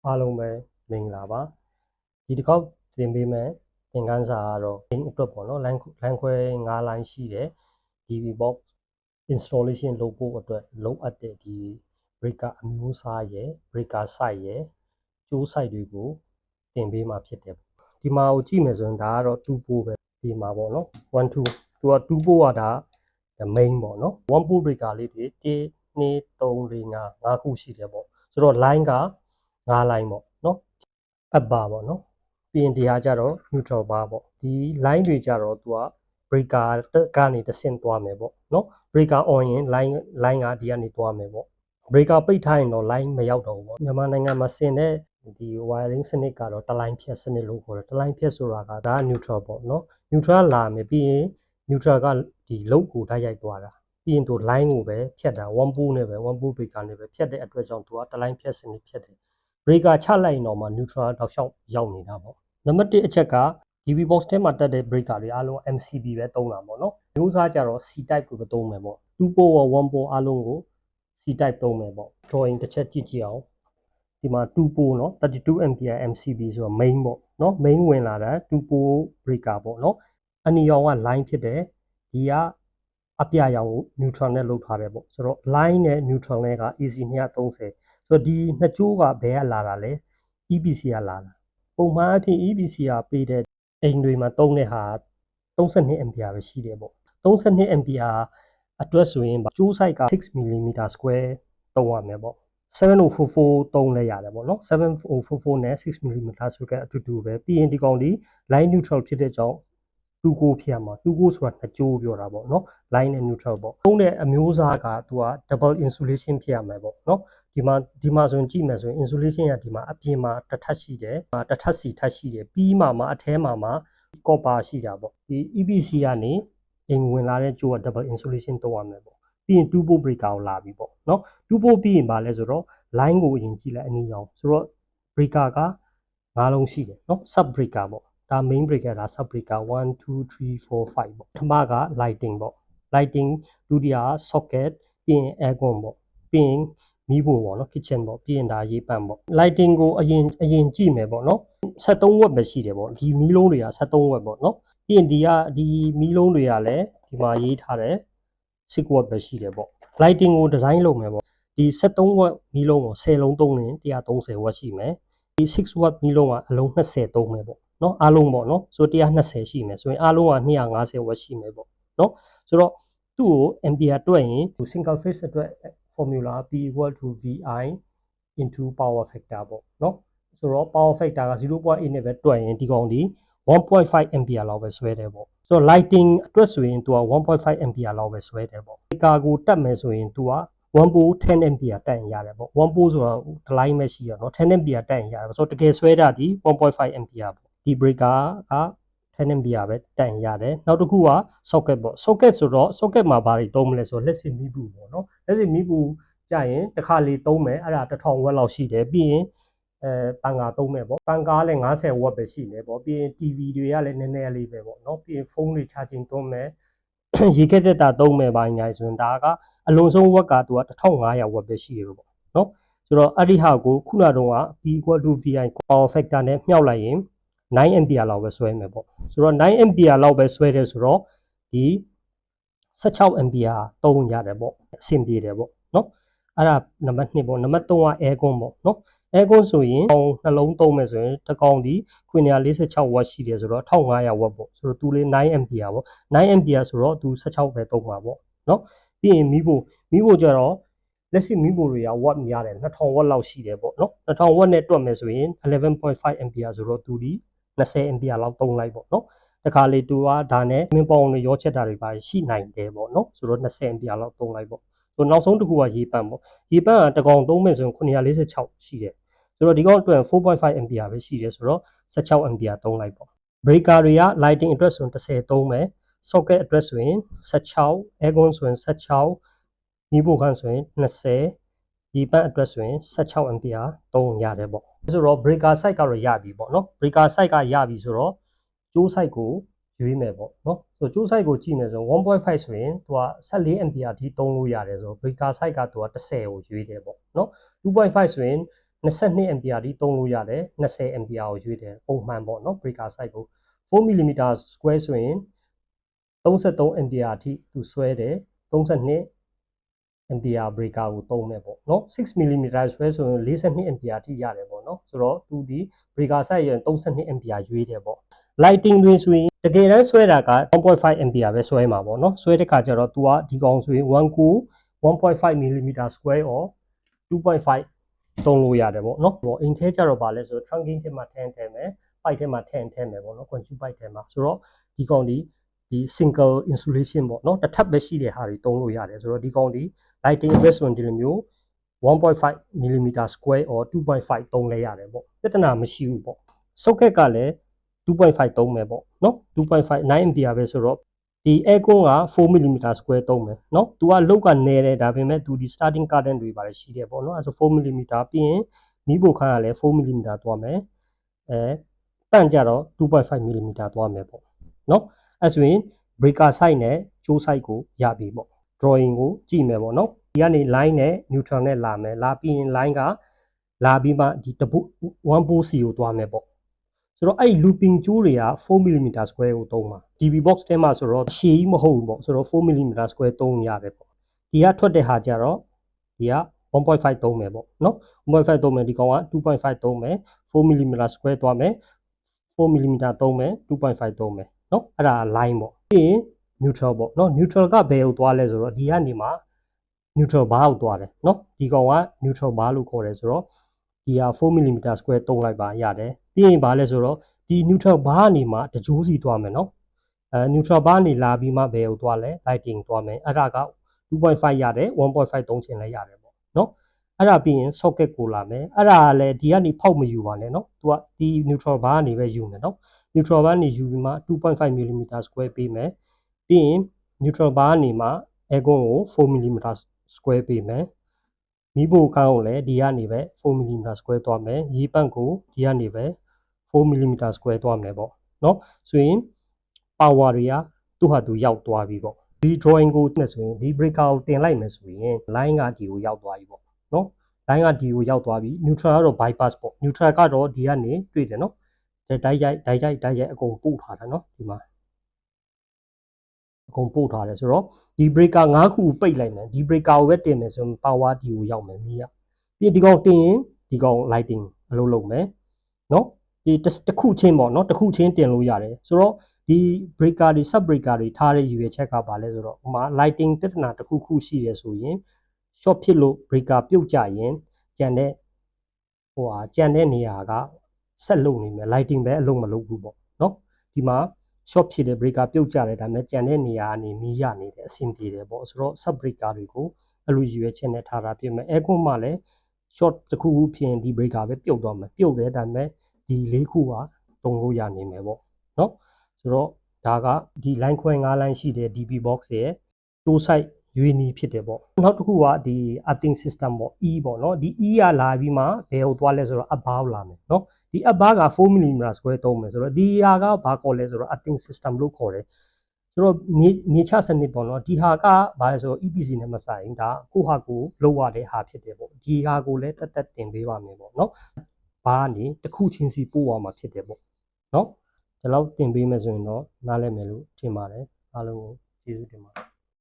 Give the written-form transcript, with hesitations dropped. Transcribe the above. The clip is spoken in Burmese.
အားလုံးပဲမင်္ဂလာပါဒီတစ်ခေါက်သင်ပေးမယ်သင်ခန်းစာကတော့ link အတွက်ပေါ့နော် line ခွဲ9 line ရှိတယ် DB box installation လုပ်ဖို့အတွက်လိုအပ်တဲ့ဒီ breaker အမျိုးအစားရယ် breaker site ရယ်ကျိုး site တွေကိုသင်ပေးမှာဖြစ်တယ်ဒီမှာကိုကြည့်မယ်ဆိုရင်ဒါကတော့2 port ပဲဒီမှာပေါ့နော်1 2သူက2 port ကဒါ main ပေါ့နော်1 port breaker လေးတွေ1 2 3 4 5ခုရှိတယ်ပေါ့ဆိုတော့ line က9 line ပေါ့နော် up bar ပေါ့နော်ပြီးရင်ဒီဟာကြတော့ neutral bar ပေါ့ဒီ line တွေကြတော့သူက breaker ကနေတဆင့်သွားမယ်ပေါ့နော် breaker on ရင် line ကဒီကနေသွားမယ်ပေါ့ breaker ပိတ်ထားရင်တော့ line မရောက်တော့ဘူးပေါ့မြန်မာနိုင်ငံမှာဆင်တဲ့ဒီ wiring စနစ်ကတော့တလိုင်းဖြတ်စနစ်လို့ခေါ်တယ်တလိုင်းဖြတ်ဆိုတာကဒါက neutral ပေါ့နော် neutral လာမယ်ပြီးရင် neutral ကဒီ load ကိုတိုက်ရိုက်သွားတာပြီးရင်သူ line ကိုပဲဖြတ်တာ1 port နဲ့ပဲ1 port breaker နဲ့ပဲဖြတ်တဲ့အတွက်ကြောင့်သူကတလိုင်းဖြတ်စနစ်ဖြစ်တယ် breaker ချလိုက်ရင်တော့မှ neutral တောက်လျှောက်ရောက်နေတာပေါ့နံပါတ်1အချက်က DB box ထဲမှာတက်တဲ့ breaker တွေအားလုံး MCB ပဲသုံးတာပေါ့နော်မျိုးစားကြတော့ C type ကိုပဲသုံးမယ်ပေါ့2 port ရော1 port အားလုံးကို C type သုံးမယ်ပေါ့ drawing တစ်ချက်ကြည့်အောင်ဒီမှာ2 port เนาะ32 ampere MCB ဆိုတော့ main ပေါ့เนาะ main ဝင်လာတာ2 port breaker ပေါ့เนาะအနီရောင်က line ဖြစ်တယ်ဒီကအပြရောင်ကို neutral နဲ့လုပ်ထားတယ်ပေါ့ဆိုတော့ line နဲ့ neutral နဲ့က AC 230ဆိုတော့ဒီနှစ်ကြိုးကဘယ်ကလာတာလဲ EPC ကလာတာပုံမှန်အဖြစ် EPC ကပေးတဲ့အိမ်တွေမှာသုံးတဲ့ဟာ32 ampere ပဲရှိတယ်ပေါ့32 ampere အတွက်ဆိုရင်ကြိုး size က6 mm square သုံးရမယ်ပေါ့7044သုံးလဲရတယ်ပေါ့နော်7044နဲ့6 mm square အတူတူပဲပြီးရင်ဒီကောင်ဒီ line neutral ဖြစ်တဲ့ကြောင့်2 ကိုဖြစ်ရမှာ2ကိုဆိုတာနှစ်ကြိုးပြောတာပေါ့နော် line နဲ့ neutral ပေါ့သုံးတဲ့အမျိုးအစားကသူက double insulation ဖြစ်ရမယ်ပေါ့နော်ဒီမှာဆိုရင်ကြည့်မယ်ဆိုရင် insulation ကဒီမှာအပြင်မှာတစ်ထပ်ရှိတယ်တစ်ထပ်စီထပ်ရှိတယ်ပြီးမှအထဲမှာ copper ရှိတာပေါ့ဒီ EPC ကနေအိမ်ဝင်လာတဲ့ကြိုးက double insulation သုံးရမယ်ပေါ့ပြီးရင်2 port breaker ကိုလာပြီပေါ့နော်2 port ပြီးရင်ဗာလဲဆိုတော့ line ကိုအရင်ကြည့်လိုက်အနီရောင်ဆိုတော့ breaker က9လုံးရှိတယ်နော် sub breaker ပေါ့ဒါ main breaker ဒါ sub breaker 1 2 3 4 5ပေါ့ပထမက lighting ပေါ့ lighting ဒုတိယ socket ပြီးရင် aircon ပေါ့ပြီးရင်မီးဖိုပေါ့နော် kitchen ပေါ့ပြီးရင်ဒါရေးပန့်ပေါ့ lighting ကိုအရင်ကြည့်မယ်ပေါ့နော်73 watt ပဲရှိတယ်ပေါ့ဒီမီးလုံးတွေက73 watt ပေါ့နော်ပြီးရင်ဒီမီးလုံးတွေကလည်းဒီမှာရေးထားတယ်6 watt ပဲရှိတယ်ပေါ့ lighting ကို design လုပ်မယ်ပေါ့ဒီ73 watt မီးလုံးကို10လုံးသုံးရင်130 watt ရှိမယ်ဒီ6 watt မီးလုံးကအလုံး20သုံးမယ်ပေါ့နော်အားလုံးပေါ့နော်ဆို120ရှိမယ်ဆိုရင်အားလုံးက250 watt ရှိမယ်ပေါ့နော်ဆိုတော့သူ့ကို ampere တွက်ရင် single phase အတွက် formula P equal to VI into power factor ပေါ့နော်ဆိုတော့ power factor က 0.8 နဲ့ပဲတွက်ရင်ဒီကောင်ဒီ1.5 ampere လောက်ပဲဆွဲတယ်ပေါ့ဆိုတော့ lighting အတွက်ဆိုရင်သူက1.5 ampere လောက်ပဲဆွဲတယ်ပေါ့ကာကိုတက်မယ်ဆိုရင်သူက1 volt 10 ampere တက်ရင်ရတယ်ပေါ့1 volt ဆိုတော့ဒီ line ပဲရှိရเนาะ10 ampere တက်ရင်ရတယ်ဆိုတော့တကယ်ဆွဲတာဒီ1.5 ampere ပေါ့ဒီ breaker က10 ampere ပဲတက်ရင်ရတယ်နောက်တစ်ခုက socket ပေါ့ socket ဆိုတော့ socket မှာဘာတွေသုံးမလဲဆိုတော့လက်စစ်မီးပူပေါ့နော်လက်စစ်မီးပူကြရင်တစ်ခါလေသုံးမယ်အဲ့ဒါ1000 watt လောက်ရှိတယ်ပြီးရင်ပန်ကာသုံးမယ်ပေါ့ပန်ကာလည်း50 watt ပဲရှိတယ်ပေါ့ပြီးရင် TV တွေကလည်းနည်းနည်းလေးပဲပေါ့နော်ပြီးရင်ဖုန်းတွေ charging သုံးမယ်ရေခဲတက်တာသုံးမယ်ပါညာဆိုရင်ဒါကအလုံးစုံ watt ကသူက1500 watt ပဲရှိတယ်ပေါ့နော်ဆိုတော့အဲ့ဒီဟာကိုခုနတုန်းက P equal to VI power factor နဲ့မြှောက်လိုက်ရင်9 ampere လောက်ပဲဆွဲမယ်ပေါ့ဆိုတော့9 ampere လောက်ပဲဆွဲတယ်ဆိုတော့ဒီ16 ampere သုံးရတယ်ပေါ့အဆင်ပြေတယ်ပေါ့နော်အဲ့ဒါနံပါတ်2ပေါ့နံပါတ်3က aircon ပေါ့နော် aircon ဆိုရင်နှလုံးသုံးမယ်ဆိုရင်တစ်ကောင်ဒီ946 watt ရှိတယ်ဆိုတော့1500 watt ပေါ့ဆိုတော့သူလေး9 ampere ပေါ့9 ampere ဆိုတော့သူ16ပဲသုံးပါပေါ့နော်ပြီးရင်မီးဖိုကြတော့လက်ရှိမီးဖိုတွေက watt များတယ်2000 watt လောက်ရှိတယ်ပေါ့နော်2000 watt နဲ့တွက်မယ်ဆိုရင် 11.5 ampere ဆိုတော့သူဒီ20 ampere လောက်သုံးလိုက်ပေါ့နော်တခါလေသူကဒါနဲ့မင်းပေါင်းတွေရောချက်တာတွေပါရှိနိုင်တယ်ပေါ့နော်ဆိုတော့20 ampere လောက်သုံးလိုက်ပေါ့ဆိုတော့နောက်ဆုံးတစ်ခုကရေပန့်ပေါ့ရေပန့်ကတစ်ကောင်သုံးမယ်ဆိုရင်946ရှိတယ်ဆိုတော့ဒီကောင်အတွက် 4.5 ampere ပဲရှိတယ်ဆိုတော့16 ampere သုံးလိုက်ပေါ့ breaker တွေက lighting အတွက်ဆိုရင်10သုံးမယ် socket အတွက်ဆိုရင်16 aircon ဆိုရင်16မီးဖိုခန့်ဆိုရင်20ရေပန့်အတွက်ဆိုရင်16 ampere သုံးရတယ်ပေါ့ဆိုတော့ breaker site ကတော့ရပြီပေါ့နော် breaker site ကရပြီဆိုတော့ကျိုး site ကိုရွေးမယ်ပေါ့နော်ဆိုကျိုး site ကိုကြည့်မယ်ဆို1.5 ဆိုရင်သူက14 ampere အထိသုံးလို့ရတယ်ဆိုတော့ breaker site ကသူက10ကိုရွေးတယ်ပေါ့နော်2.5 ဆိုရင် 22 ampere ထိသုံးလို့ရတယ်20 ampere ကိုရွေးတယ်ပုံမှန်ပေါ့နော် breaker size ကို4 mm square ဆိုရင်33 ampere အထိသူဆွဲတယ်32 ampere breaker ကိုသုံးမယ်ပေါ့နော်6 mm square ဆိုရင်42 ampere အထိရတယ်ပေါ့နော်ဆိုတော့သူဒီ breaker size ရင်32 ampere ရွေးတယ်ပေါ့ lighting တွေဆိုရင်တကယ်တမ်းဆွဲတာက 1.5 ampere ပဲဆွဲမှာပေါ့နော်ဆွဲတဲ့ခါကျတော့ तू ကဒီကောင်ဆိုရင်1.5 mm square or 2.5 သုံးလို့ရတယ်ပေါ့နော်ဟိုအိမ်ထဲကျတော့ဗာလဲဆိုတော့ trunking ထဲမှာထည့်မယ် pipe ထဲမှာထည့်မယ်ပေါ့နော် control pipe ထဲမှာဆိုတော့ဒီကောင်ဒီ single insulation ပေါ့နော်တစ်ထပ်ပဲရှိတဲ့ဟာတွေသုံးလို့ရတယ်ဆိုတော့ဒီကောင်ဒီ lighting အတွက်ဆိုရင်ဒီလိုမျိုး1.5 mm square or 2.5 သုံးလဲရတယ်ပေါ့ပြဿနာမရှိဘူးပေါ့ socket ကလည်း2.5 သုံးမယ်ပေါ့နော်2.5 9 ampere ပဲဆိုတော့ဒီ aircon က4 mm square သုံးမယ်နော် तू ကလောက်ကနဲတယ်ဒါပေမဲ့ तू ဒီ starting current တွေပါတယ်ရှိတယ်ပေါ့နော်အဲဆို4 mm ပြီးရင်မီးပိုခန်းကလည်း4 mm သွားမယ်တန့်ကြတော့2.5 mm သွားမယ်ပေါ့နော်အဲဆိုရင် breaker size နဲ့ jaw size ကိုရပြီပေါ့ drawing ကိုကြည့်မယ်ပေါ့နော်ဒီကနေ line နဲ့ neutral နဲ့လာမယ်လာပြီးရင် line ကလာပြီးမှဒီတပု1 pole C ကိုသွားမယ်ပေါ့ဆိုတော့အဲ့ looping ကြိုးတွေက4 mm square ကိုသုံးပါ DB box ထဲမှာဆိုတော့ရှည်ကြီးမဟုတ်ဘူးပေါ့ဆိုတော့4 mm square သုံးရတယ်ပေါ့ဒီကထွက်တဲ့ဟာကြတော့ဒီက 1.5 သုံးမယ်ပေါ့နော် 1.5 သုံးမယ်ဒီကောင်က 2.5 သုံးမယ်4 mm square သွားမယ်4 mm သုံးမယ်2.5 သုံးမယ်နော်အဲ့ဒါ line ပေါ့ပြီးရင် neutral ပေါ့နော် neutral ကဘယ်ကိုသွားလဲဆိုတော့ဒီကနေမှာ neutral bar ကိုသွားတယ်နော်ဒီကောင်က neutral bar လို့ခေါ်တယ်ဆိုတော့ဒီဟာ4 mm square သုံးလိုက်ပါရတယ်ပြီးရင်ဘာလဲဆိုတော့ဒီ neutral bar ကနေမှတကြိုးစီသွားမယ်နော်neutral bar နေလာပြီးမှဘယ်ကိုသွားလဲ lighting သွားမယ်အဲ့ဒါက 2.5 ရတယ်1.5 သုံးချင်လဲရတယ်ပေါ့နော်အဲ့ဒါပြီးရင် socket ကိုလာမယ်အဲ့ဒါကလည်းဒီကနေဖောက်မယူပါနဲ့နော်သူကဒီ neutral bar ကနေပဲယူမယ်နော် neutral bar နေယူပြီးမှ 2.5 mm square ပေးမယ်ပြီးရင် neutral bar နေမှ aircon ကို4 mm square ပေးမယ်မီးပိုခန်းကိုလည်းဒီကနေပဲ4 mm square သွားမယ်ရေပန့်ကိုဒီကနေပဲ4 mm square သွားမယ်ပေါ့နော်ဆိုရင် power တွေကသူ့ဟာသူရောက်သွားပြီပေါ့ဒီ drawing ကိုနဲ့ဆိုရင်ဒီ breaker ကိုတင်လိုက်မယ်ဆိုရင် line ကဒီကိုရောက်သွားပြီပေါ့နော် line ကဒီကိုရောက်သွားပြီ neutral ကတော့ bypass ပေါ့ neutral ကတော့ဒီကနေတွေ့တယ်နော်တိုက်ရိုက်အကုန်ပို့ထားတာနော်ဒီမှာအကုန်ပို့ထားတယ်ဆိုတော့ဒီ breaker 5ခုပိတ်လိုက်မယ်ဒီ breaker ကိုပဲတင်မယ်ဆိုရင် power ဒီကိုရောက်မယ်မီးရပြီးဒီကောင်တင်ရင်ဒီကောင် lighting အလုပ်လုပ်မယ်နော်ဒီတစ်ခုချင်းပေါ့နော်တစ်ခုချင်းတင်လို့ရတယ်ဆိုတော့ဒီ breaker တွေ sub breaker တွေထားတဲ့ရည်ရွယ်ချက်ကဘာလဲဆိုတော့ဟိုမှာ lighting ပြဿနာတစ်ခုခုရှိရဆိုရင် short ဖြစ်လို့ breaker ပြုတ်ကြရင်ကျန်တဲ့နေရာကဆက်လုပ်နေမယ် lighting ပဲအလုပ်မလုပ်ဘူးပေါ့နော်ဒီမှာ short ဖြစ်တဲ့ breaker ပြုတ်ကြတယ်ဒါပေမဲ့ကြံတဲ့နေရာကနေမီးရနေတယ်အဆင်ပြေတယ်ပေါ့ဆိုတော့ sub breaker တွေကိုအဲ့လိုရည်ရွယ်ချက်နဲ့ထားတာဖြစ်မယ် aircon မှာလည်း short တစ်ခုခုဖြစ်ရင်ဒီ breaker ပဲပြုတ်သွားမယ်ပြုတ်တယ်ဒါပေမဲ့ဒီ၄ခုကသုံးလို့ရနေမယ်ပေါ့နော်ဆိုတော့ဒါကဒီ line ခွဲ5 line ရှိတဲ့ DB box ရဲ့ toe side ရွေးနီးဖြစ်တယ်ပေါ့နောက်တစ်ခုကဒီ earthing system ပေါ့ E ပေါ့နော်ဒီ E ကလာပြီးမှဘယ်ကိုသွားလဲဆိုတော့ up bar လာမယ်နော်ဒီ up bar က4 mm square သုံးမယ်ဆိုတော့ဒီဟာကဘာခေါ်လဲဆိုတော့ earthing system လို့ခေါ်တယ်ဆိုတော့မြေချစနစ်ပေါ့နော်ဒီဟာကဘာလဲဆိုတော့ EPC နဲ့မဆိုင်ဒါကိုဟာကိုလောက်ရတဲ့ဟာဖြစ်တယ်ပေါ့ဒီဟာကိုလည်းတက်တင်ပေးပါမယ်ပေါ့နော်ဘာကနေတစ်ခုချင်းစီပို့ရမှာဖြစ်တယ်ပေါ့နော်ဒီလောက်တင်ပေးမယ်ဆိုရင်တော့နားလည်မယ်လို့ထင်ပါတယ်အားလုံးကိုကျေးဇူးတင်ပါတယ်